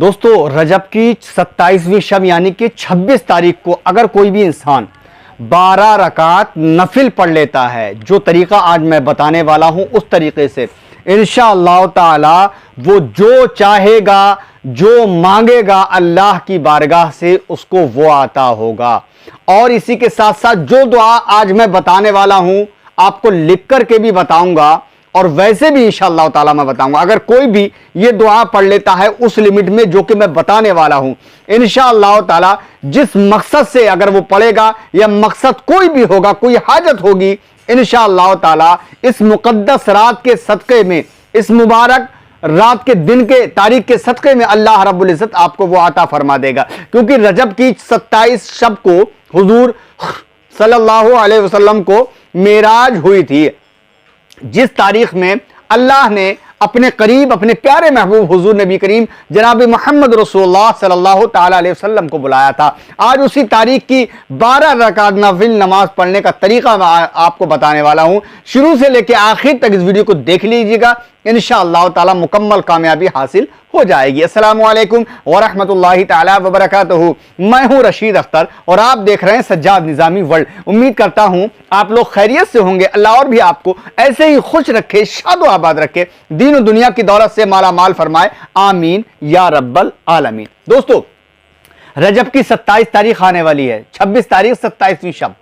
दोस्तों रजब की 27वीं शब यानी कि 26 तारीख को अगर कोई भी इंसान 12 रकात नफिल पढ़ लेता है, जो तरीका आज मैं बताने वाला हूं उस तरीके से इंशाअल्लाह ताला वो जो चाहेगा, जो मांगेगा अल्लाह की बारगाह से उसको वो आता होगा। और इसी के साथ साथ जो दुआ आज मैं बताने वाला हूं आपको लिख करके भी बताऊंगा और वैसे भी इंशाअल्लाह ताला मैं बताऊंगा। अगर कोई भी ये दुआ पढ़ लेता है उस लिमिट में जो कि मैं बताने वाला हूं, इंशाअल्लाह ताला जिस मकसद से अगर वो पढ़ेगा या मकसद कोई भी होगा, कोई हाजत होगी, इंशाअल्लाह ताला इस मुकद्दस रात के सदक़े में, इस मुबारक रात के दिन के तारीख के सदक़े में अल्लाह रब्बुल इज़्ज़त आपको वो अता फरमा देगा। क्योंकि रजब की 27 शब को हुजूर सल्लल्लाहु अलैहि वसल्लम को मेराज हुई थी, जिस तारीख में अल्लाह ने अपने करीब अपने प्यारे महबूब हुजूर नबी करीम जनाब मोहम्मद रसूलुल्लाह सल्लल्लाहु ताला अलैहि वसल्लम को बुलाया था। आज उसी तारीख की 12 रकात नफिल नमाज पढ़ने का तरीका मैं आपको बताने वाला हूं। शुरू से लेकर आखिर तक इस वीडियो को देख लीजिएगा, इंशाअल्लाह ताला मुकम्मल कामयाबी हासिल हो जाएगी। अस्सलामु अलैकुम व रहमतुल्लाहि ताला व बरकातहू। मैं हूं रशीद अख्तर और आप देख रहे हैं सज्जाद निज़ामी वर्ल्ड। उम्मीद करता हूं आप लोग खैरियत से होंगे। अल्लाह और भी आपको ऐसे ही खुश रखे, शादो आबाद रखे, दीन और दुनिया की दौलत से माला माल फरमाए, आमीन या रब्बल आलमीन। दोस्तों रजब की 27 तारीख आने वाली है, 26 तारीख 27वीं शब,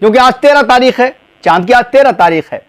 क्योंकि आज 13 तारीख है, चांद की आज 13 तारीख है,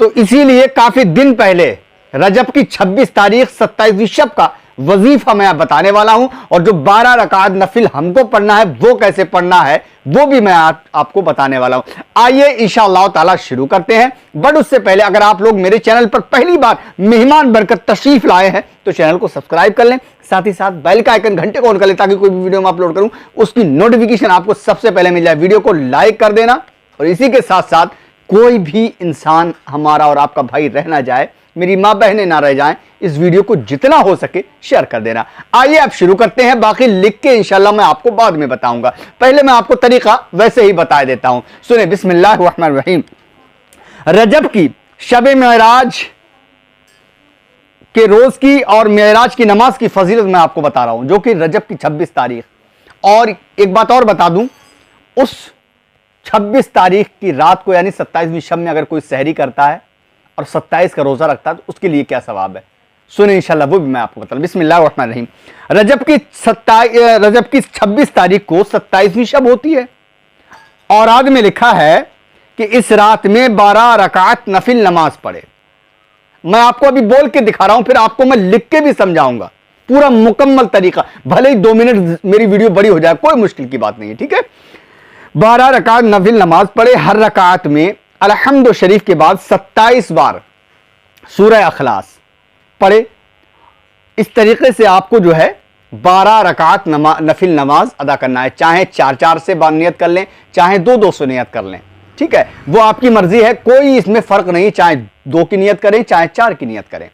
तो इसीलिए काफी दिन पहले रजब की 26 तारीख 27वीं शब का वजीफा मैं बताने वाला हूं। और जो 12 रकात नफिल हमको पढ़ना है वो कैसे पढ़ना है वो भी मैं आपको बताने वाला हूं। आइए इंशाअल्लाह ताला शुरू करते हैं। बट उससे पहले अगर आप लोग मेरे चैनल पर पहली बार मेहमान बनकर तशरीफ लाए हैं तो चैनल को सब्सक्राइब कर लें, साथ ही साथ बेल का आइकन घंटे को ऑन कर लें ताकि कोई भी वीडियो मैं अपलोड करूं उसकी नोटिफिकेशन आपको सबसे पहले मिल जाए। वीडियो को लाइक कर देना और इसी के साथ साथ कोई भी इंसान हमारा और आपका भाई रह ना जाए, मेरी माँ बहनें ना रह जाएं, इस वीडियो को जितना हो सके शेयर कर देना। आइए अब शुरू करते हैं, बाकी लिख के इंशाल्लाह मैं आपको बाद में बताऊंगा। पहले मैं आपको तरीका वैसे ही बता देता हूं, सुने। बिस्मिल्लाहिर्रहमानिर्रहीम। रजब की शब मेराज के रोज की और मेराज की नमाज की फजीलत मैं आपको बता रहा हूं, जो कि रजब की 26 तारीख। और एक बात और बता दूं, उस 26 तारीख की रात को यानी 27वीं शब में अगर कोई सहरी करता है और 27 का रोजा रखता है तो उसके लिए क्या सवाब है, सुने इंशाल्लाह वो भी मैं आपको बताऊं। बिस्मिल्लाहिर्रहमानिर्रहीम। रजब की 26 तारीख को 27वीं शब होती है और आज में लिखा है कि इस रात में 12 रकात नफिल नमाज पढ़े। मैं आपको अभी बोल के दिखा रहा हूं, फिर आपको मैं लिख के भी समझाऊंगा पूरा मुकम्मल तरीका। भले ही 2 मिनट मेरी वीडियो बड़ी हो जाए, कोई मुश्किल की बात नहीं है, ठीक है। 12 रकात नफिल नमाज पढ़े, हर रकात में अलहम्दु शरीफ के बाद 27 बार सूरह अखलास पढ़े। इस तरीके से आपको जो है 12 रकात नफिल नमाज अदा करना है। चाहे 4-4 से नियत कर लें, चाहे 2-2 से नियत कर लें, ठीक है, वो आपकी मर्जी है, कोई इसमें फर्क नहीं। चाहे 2 की नियत करें, चाहे 4 की नियत करें।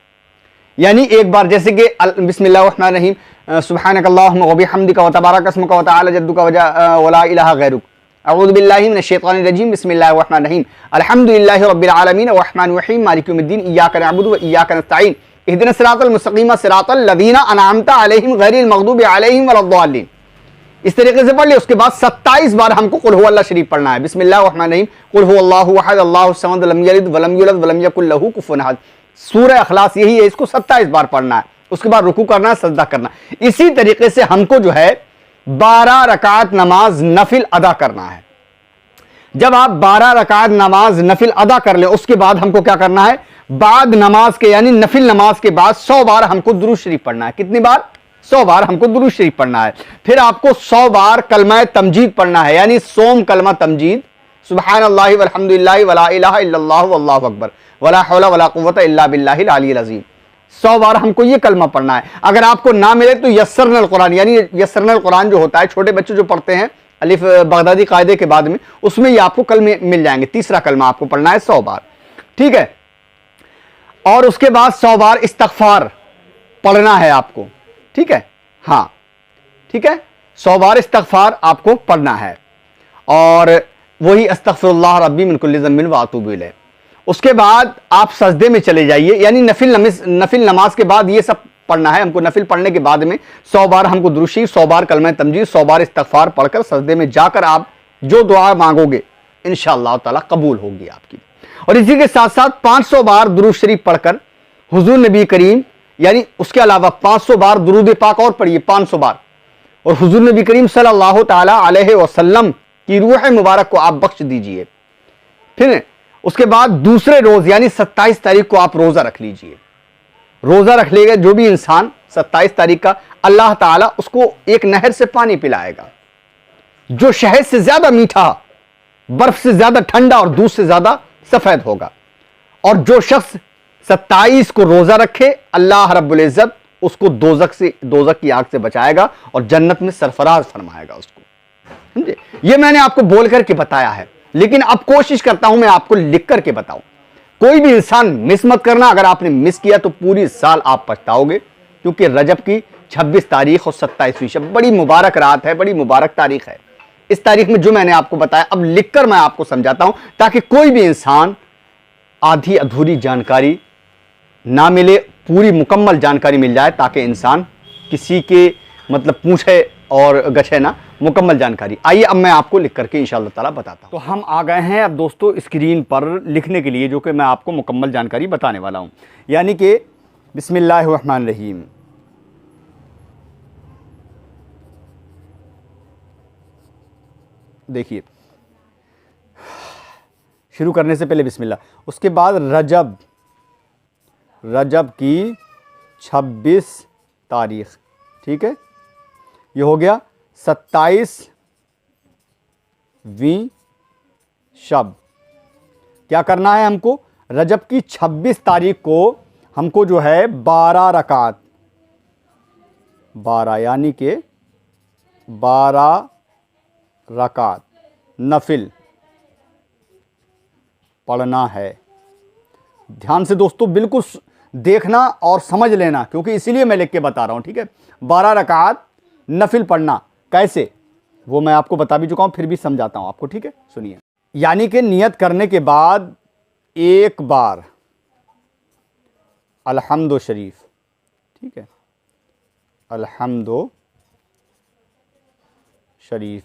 यानी एक बार जैसे कि बिस्मिल्लाहिर्रहमानिर्रहीम सुब्हानकल्लाहुम्मा व बिहम्दिका व तबारक अस्मुका व तआला जद्दुका व ला इलाहा गैरुक अऊज़ु बिल्लाहि मिनश शैतानिर रजीम बिस्मिल्लाहिर्रहमानिर्रहीम अल्हम्दुलिल्लाहि रब्बिल आलमीन अर्रहमानिर रहीम मालिकि यौमिद्दीन इय्याका नअबुदु व इय्याका नस्तईन इहदिनस सिरातल मुस्तक़ीम सिरातल लज़ीना अनअमता अलैहिम गैरिल मग़दूबि अलैहिम वलद्दालिन। इस तरीके से पढ़ लिया। उसके बाद 27 बार हमको कुल हुवल्लाह शरीफ पढ़ना है। बिस्मिल्लाहिर्रहमानिर्रहीम कुल हुवल्लाहु अहद अल्लाहुस समद लम यलिद व लम यूलद व लम यकुल लहू कुफुवन अहद। सूरह अखलास यही है, इसको 27 बार पढ़ना है। उसके बाद रुकू करना है, सजदा करना। इसी तरीके से हमको जो है 12 रकात नमाज नफिल अदा करना है। जब आप 12 रकात नमाज नफिल अदा कर ले उसके बाद हमको क्या करना है, बाद नमाज के यानी नफिल नमाज के बाद 100 बार हमको दुरूद शरीफ पढ़ना है। कितनी बार? 100 बार हमको दुरूद शरीफ पढ़ना है। फिर आपको 100 बार कलमा तमजीद पढ़ना है, यानी सोम कलमा तमजीद, सुब्हानल्लाहि वल्हम्दुलिल्लाहि वला इलाहा इल्लल्लाहु वल्लाहु अकबर वला हौला वला कुव्वता इल्ला बिल्लाहिल अलिय्यिल अज़ीम। 100 बार हमको ये कलमा पढ़ना है। अगर आपको ना मिले तो यस्सरनल कुरान, यानी यस्सरनल कुरान जो होता है, छोटे बच्चे जो पढ़ते हैं अलिफ बगदादी कायदे के बाद में, उसमें ये आपको कलमे मिल जाएंगे। तीसरा कलमा आपको पढ़ना है 100 बार, ठीक है। और उसके बाद 100 बार इस्तगफार पढ़ना है आपको, ठीक है, हाँ, ठीक है। 100 बार इस्तगफार आपको पढ़ना है और वही अस्तगफिरुल्लाह रब्बी मिन कुल्लि ज़ंबिन व अतूबु इलैह। उसके बाद आप सजदे में चले जाइए, यानी नफिल नमाज के बाद ये सब पढ़ना है हमको। नफिल पढ़ने के बाद में 100 बार हमको दुरूशी, 100 बार कलमा तमजीद, 100 बार इस्तगफार पढ़कर सजदे में जाकर आप जो दुआ मांगोगे इंशाअल्लाह ताला कबूल होगी आपकी। और इसी के साथ साथ 500 बार दुरूद शरीफ पढ़कर हुजूर नबी करीम, यानी उसके अलावा 500 बार दुरूद पाक और पढ़िए 500 बार, और हुजूर नबी करीम सल्लल्लाहु ताला अलैहि वसल्लम की रूह मुबारक को आप बख्श दीजिए। फिर उसके बाद दूसरे रोज यानी 27 तारीख को आप रोजा रख लीजिए। रोजा रख लेगा जो भी इंसान 27 तारीख का, अल्लाह ताला उसको एक नहर से पानी पिलाएगा जो शहद से ज्यादा मीठा, बर्फ से ज्यादा ठंडा और दूध से ज्यादा सफेद होगा। और जो शख्स 27 को रोजा रखे, अल्लाह रब्बुल इज्जत उसको दोजक की आग से बचाएगा और जन्नत में सरफराज फरमाएगा उसको। समझे? ये मैंने आपको बोल करके बताया है, लेकिन अब कोशिश करता हूं मैं आपको लिख करके बताऊं। कोई भी इंसान मिस मत करना, अगर आपने मिस किया तो पूरी साल आप पछताओगे, क्योंकि रजब की 26 तारीख और 27वीं शब बड़ी मुबारक रात है, बड़ी मुबारक तारीख है। इस तारीख में जो मैंने आपको बताया अब लिखकर मैं आपको समझाता हूं, ताकि कोई भी इंसान आधी अधूरी जानकारी ना मिले, पूरी मुकम्मल जानकारी मिल जाए, ताकि इंसान किसी के मतलब पूछे और गछे ना, मुकम्मल जानकारी। आइए अब मैं आपको लिख करके इंशाअल्लाह ताला बताता हूं। तो हम आ गए हैं अब दोस्तों स्क्रीन पर लिखने के लिए, जो कि मैं आपको मुकम्मल जानकारी बताने वाला हूं। यानी कि बिस्मिल्लाहिर्रहमानिर्रहीम। देखिए, शुरू करने से पहले बिस्मिल्लाह, उसके बाद रजब की 26 तारीख, ठीक है, ये हो गया 27वीं शब। क्या करना है हमको? रजब की 26 तारीख को हमको जो है 12 रकात, 12 यानी कि 12 रकात नफिल पढ़ना है। ध्यान से दोस्तों बिल्कुल देखना और समझ लेना, क्योंकि इसीलिए मैं लिख के बता रहा हूं, ठीक है। 12 रकात नफिल पढ़ना कैसे, वो मैं आपको बता भी चुका हूं, फिर भी समझाता हूं आपको, ठीक है। सुनिए, यानी कि नियत करने के बाद एक बार अल्हम्दो शरीफ, ठीक है, अल्हम्दो शरीफ,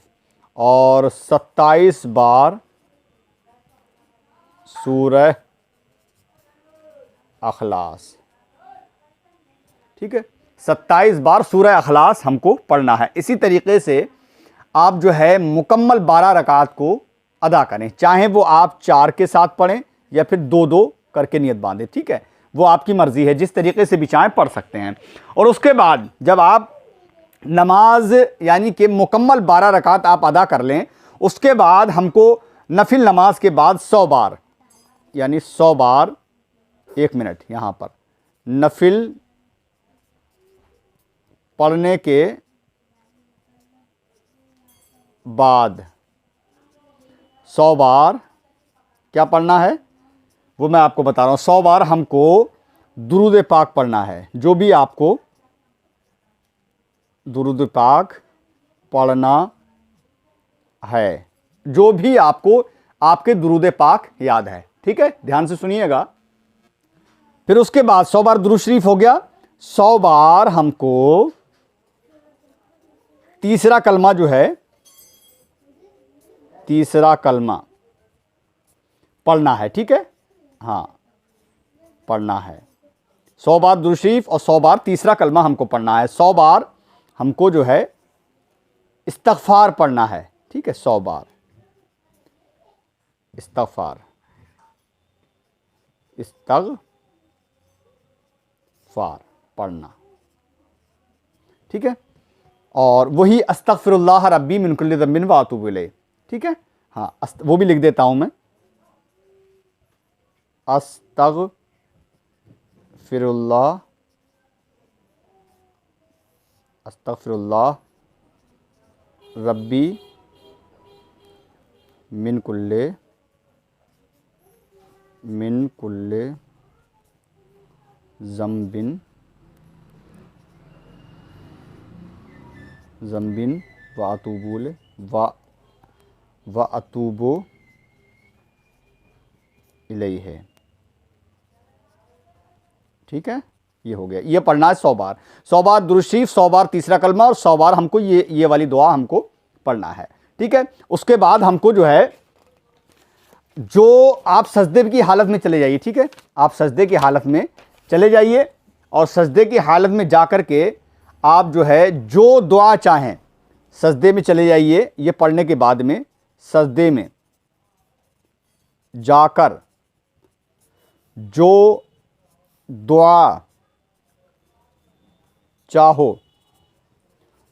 और 27 बार सूरह अखलास, ठीक है, 27 बार सूरह अखलास हमको पढ़ना है। इसी तरीके से आप जो है मुकम्मल 12 रकात को अदा करें, चाहे वो आप 4 के साथ पढ़ें या फिर 2-2 करके नियत बांधें, ठीक है, वो आपकी मर्जी है, जिस तरीके से भी चाहें पढ़ सकते हैं। और उसके बाद जब आप नमाज यानी कि मुकम्मल 12 रकात आप अदा कर लें, उसके बाद हमको नफिल नमाज के बाद 100 बार, यानी 100 बार, 1 मिनट यहाँ पर, नफिल पढ़ने के बाद 100 बार क्या पढ़ना है वो मैं आपको बता रहा हूँ। 100 बार हमको दुरूद पाक पढ़ना है। जो भी आपको दुरूद पाक पढ़ना है, जो भी आपको आपके दुरूद पाक याद है, ठीक है, ध्यान से सुनिएगा। फिर उसके बाद 100 बार दुरूद शरीफ हो गया। 100 बार हमको तीसरा कलमा जो है, तीसरा कलमा पढ़ना है, ठीक है, हाँ पढ़ना है। 100 बार दुरूद शरीफ और 100 बार तीसरा कलमा हमको पढ़ना है। 100 बार हमको जो है इस्तगफार पढ़ना है, ठीक है, 100 बार इस्तगफार पढ़ना, ठीक है। और वही अस्तगफिरुल्लाह रब्बी मिन कुल्लि ज़ंबिन व अतूबु इलैह, ठीक है, हाँ वो भी लिख देता हूं मैं, अस्तगफिरुल्लाह रब्बी मिन कुल्ले ज़ंबिन व अतूबु इलैह, ठीक है, ये हो गया, ये पढ़ना है 100 बार, 100 बार दुरूद शरीफ, 100 बार तीसरा कलमा और 100 बार हमको ये वाली दुआ हमको पढ़ना है। ठीक है, उसके बाद हमको जो है, जो आप सजदे की हालत में चले जाइए। ठीक है, आप सजदे की हालत में चले जाइए और सजदे की हालत में जा कर के आप जो है जो दुआ चाहें सजदे में चले जाइए। ये पढ़ने के बाद में सजदे में जाकर जो दुआ चाहो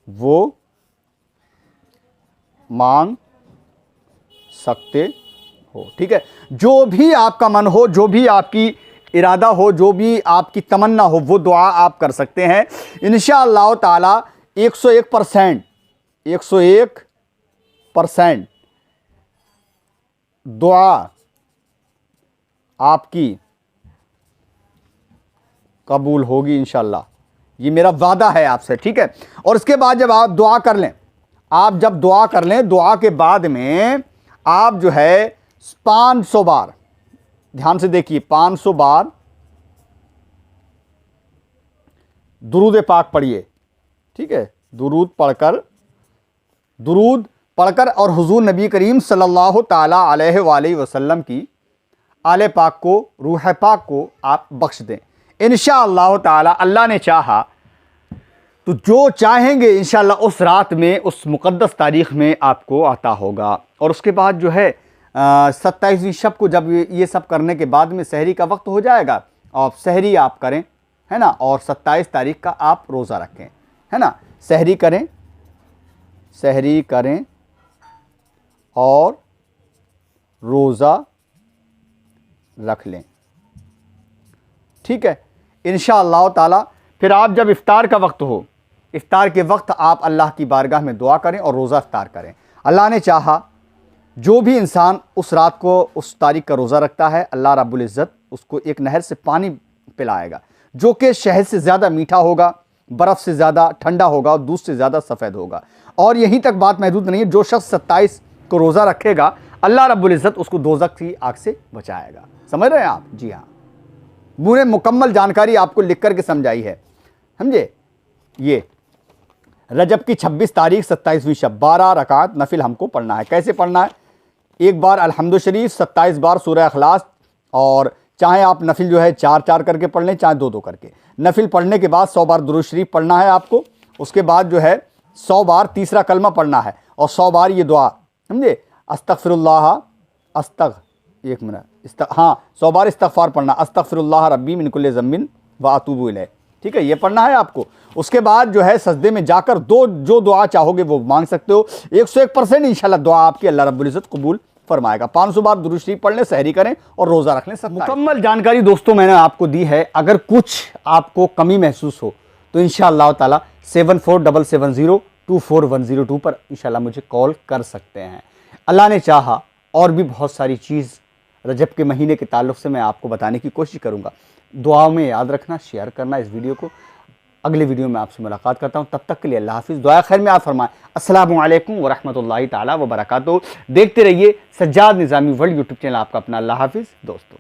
वो मांग सकते हो। ठीक है, जो भी आपका मन हो, जो भी आपकी इरादा हो, जो भी आपकी तमन्ना हो, वो दुआ आप कर सकते हैं इंशाअल्लाह ताला। 101% दुआ आपकी कबूल होगी इंशाअल्लाह, ये मेरा वादा है आपसे। ठीक है, और इसके बाद जब आप दुआ कर लें, आप जब दुआ कर लें, दुआ के बाद में आप जो है 500 बार, ध्यान से देखिए, 500 बार दुरूद पाक पढ़िए। ठीक है, दुरूद पढ़कर और हुजूर नबी करीम सल्लल्लाहु ताला अलैहि वसल्लम की आले पाक को, रूह पाक को आप बख्श दें इंशाअल्लाह ताला। अल्लाह ने चाहा तो जो चाहेंगे इंशाअल्लाह उस रात में, उस मुक़द्दस तारीख़ में आपको आता होगा। और उसके बाद जो है 27वीं शब को जब ये सब करने के बाद में सहरी का वक्त हो जाएगा और सहरी आप करें, है ना, और 27 तारीख का आप रोज़ा रखें, है ना, सहरी करें और रोज़ा रख लें। ठीक है, इंशाअल्लाह ताला। फिर आप जब इफ्तार का वक्त हो, इफ्तार के वक्त आप अल्लाह की बारगाह में दुआ करें और रोज़ा इफ्तार करें। अल्लाह ने चाहा जो भी इंसान उस रात को, उस तारीख का रोज़ा रखता है, अल्लाह रब्बुल इज़्ज़त उसको एक नहर से पानी पिलाएगा जो कि शहद से ज़्यादा मीठा होगा, बर्फ़ से ज़्यादा ठंडा होगा और दूध से ज़्यादा सफ़ेद होगा। और यहीं तक बात महदूद नहीं है, जो शख्स 27 को रोज़ा रखेगा अल्लाह रब्बुल इज़्ज़त उसको दोज़ख की आग से बचाएगा। समझ रहे हैं आप? जी हाँ, पूरे मुकम्मल जानकारी आपको लिख कर के समझाई है, समझे। ये रजब की 26 तारीख 27वीं शब 12 रकात नफिल हमको पढ़ना है। कैसे पढ़ना है? एक बार अल्हम्दु शरीफ, 27 बार सूरह इखलास, और चाहे आप नफिल जो है 4-4 करके पढ़ लें, चाहे 2-2 करके। नफिल पढ़ने के बाद 100 बार दुरूद शरीफ पढ़ना है आपको। उसके बाद जो है 100 बार तीसरा कलमा पढ़ना है और 100 बार ये दुआ, समझे, एक मिनट, हाँ, 100 बार इस्तग़फ़ार पढ़ना, अस्तग़फ़िरुल्लाह रब्बी मिन कुल्लि ज़म्बिन व अतूबु इलैह। ठीक है, ये पढ़ना है आपको। उसके बाद जो है सजदे में जाकर जो दुआ चाहोगे वो मांग सकते हो। 101% इंशाल्लाह दुआ आपकी अल्लाह रब्बुल इज़्ज़त कबूल फरमाएगा। 500 बार दुरूद शरीफ पढ़ लें, सहरी करें और रोज़ा रख लें। सब मुकम्मल जानकारी दोस्तों मैंने आपको दी है। अगर कुछ आपको कमी महसूस हो तो इंशाअल्लाह ताला 7477024102 पर इंशाअल्लाह मुझे कॉल कर सकते हैं। अल्लाह ने चाहा और भी बहुत सारी चीज़ रजब के महीने के ताल्लुक़ से मैं आपको बताने की कोशिश करूँगा। दुआओं में याद रखना, शेयर करना इस वीडियो को। अगले वीडियो में आपसे मुलाकात करता हूँ, तब तक के लिए अल्लाह हाफ़िज़, दुआ खैर में आप फरमाएं। अस्सलामु अलैकुम व रहमतुल्लाहि ताला व बरकातुहू। देखते रहिए सज्जाद निज़ामी वर्ल्ड यूट्यूब चैनल आपका अपना। अल्लाह हाफ़िज़ दोस्तों।